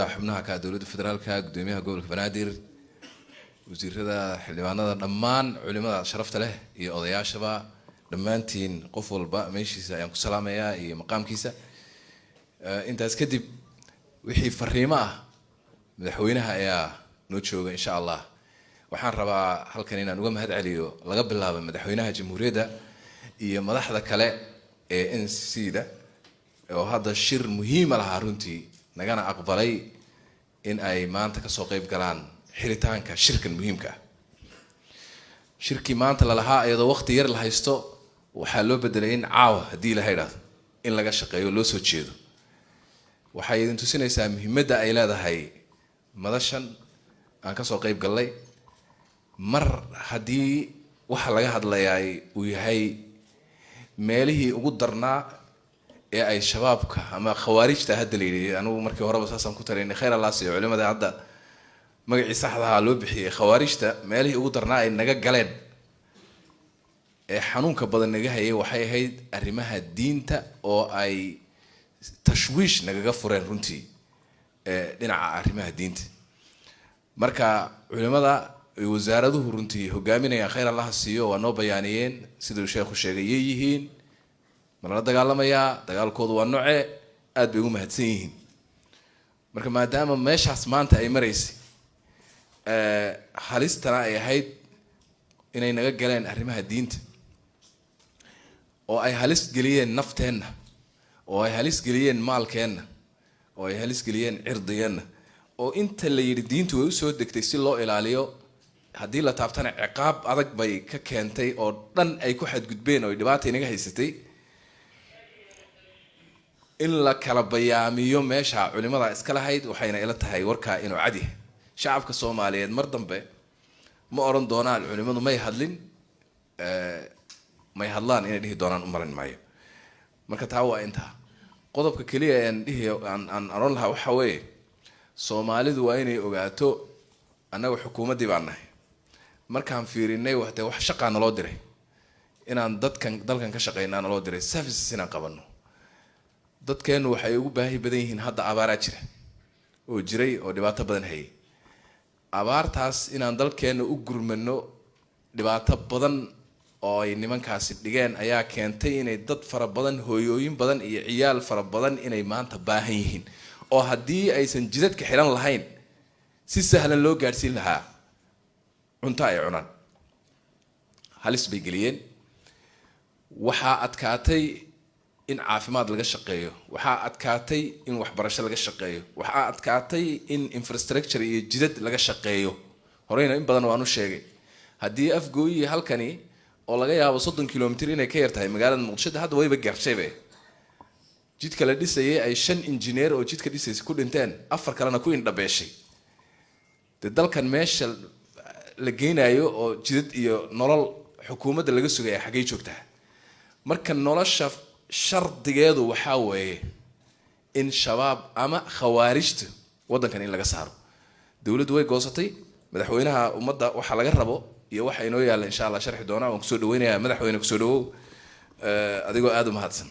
xubnaha ka dawladda federaalka gudoomiyaha gobolka Banaadir wasiirada xildhibaanada dhammaan culimada sharafta leh iyo odayaashaba dhammaantiin qof walba meeshiisa ayaan ku salaamayaa iyo maqaamkiisa intaas kadib wixii fariimo ah madaxweynaha ayaa noo jooga insha Allah waxaan rabaa halkan inaan uga mahad celiyo laga bilaabo madaxweynaha jamhuuriyadda iyo madaxda kale ee NCC-da oo hadda shir muhiim ah runtii nagana aqbalay in ay maanta ka soo qayb galaan xiritaanka shirkan muhiimka ah shirkii maanta la lahaa iyadoo waqti yar la haysto waxaa loo bedelay in caawa hadii la hayraado in laga shaqeeyo loo soo jeedo waxay idin tusinaysaa muhiimadda ay leedahay madashan aan ka soo qayb galay mar hadii waxa laga hadlayay uu yahay meelihii ugu darnaa ee ay shabaabka ama khawaarijta hadda leeyahay anigu markii horeba saasan ku tareynay khayr Allah siiyo culimada hadda magaci saxda ah loo bixiyay khawaarijta meelihii ugu darnaa ay naga galeen ee xanuunka badan naga hayay waxay ahayd arrimaha diinta oo ay tashwiish naga fureen runtii dhinaca arrimaha diinta marka culimada wasaaraduhu runtii hogaaminaya khayr Allah siiyo waa noo bayaaniyeen sidoo sheekhu sheegay yihiin marna dagaalamaya dagaalkoodu waa nooce aad bay ugu mahadsan yihiin marka maadaama meeshaas maanta ay mareysay halistana ay ahayd inay naga galeen arrimaha diinta oo ay halis geliyeen nafteenna oo ay halis geliyeen maalkeenna oo ay halis geliyeen cirdigeenna oo inta la yiri diintu way u soo degtay si loo ilaaliyo hadii la taabtana ciqaab adag bay ka keentay oo dhan ay ku xadgudbeen oo dhibaato inaga haysatay in la kala bayaamiyo meesha culimada iska lahayd waxayna ila tahay warka inuu cadi shacabka Soomaaliyeed mar dambe ma oran doonaan culimadu may hadlaan inay dhihi doonaan umaran maayo marka taa waa inta qodobka kaliya aan oran lahaa waxa weeye Soomaalidu waa inay ogaato anagu xukuumadii baan nahay markaan fiirinay wax shaqo loo diray inaan dalkan ka shaqeynaa loo diray services inaan qabano dadkeenu waxay ugu baahi badan yihiin hadda abaar jira oo jiray oo dhibaato badan hayay abaartaas inaan dalkeenu u gurmano dhibaato badan oo ay nimankaasi dhigeen ayaa keentay inay dad fara badan hooyooyin badan iyo ciyaal fara badan inay maanta baahan yihiin oo hadii aysan jidadka xiran lahayn si sahlan loo gaarsiin lahaa cunto ay cunaan halis bay geliyeen waxa adkaatay in caafimaad laga shaqeeyo waxa adkaatay in waxbarasho laga shaqeeyo waxa adkaatay in infrastructure iyo jidad laga shaqeeyo horeyna in badan waanu sheegay hadii afgooyi halkani oo laga yaabo 30 kilomitir inay ka yartahay magaalada Muqdisho hadda wayba gaarshaybe jidka la dhisayay ay 5 engineer oo jidka dhisayay ku dhinteen 4 kalena ku indhabeeshay dalkan meesha la geynayo oo jidad iyo nolol xukuumadda laga sugay xagee joogtaa marka nolosha shardigeedu waxa weeye in shabaab ama khawaarijta wadankan in laga saaro dawladdu way goosatay madaxweynaha ummadda waxa laga rabo iyo waxa inoo yaala insha Allah sharxi doona waan ku soo dhaweynayaa madaxweyne ku soo dhawow adigoo aad u mahadsan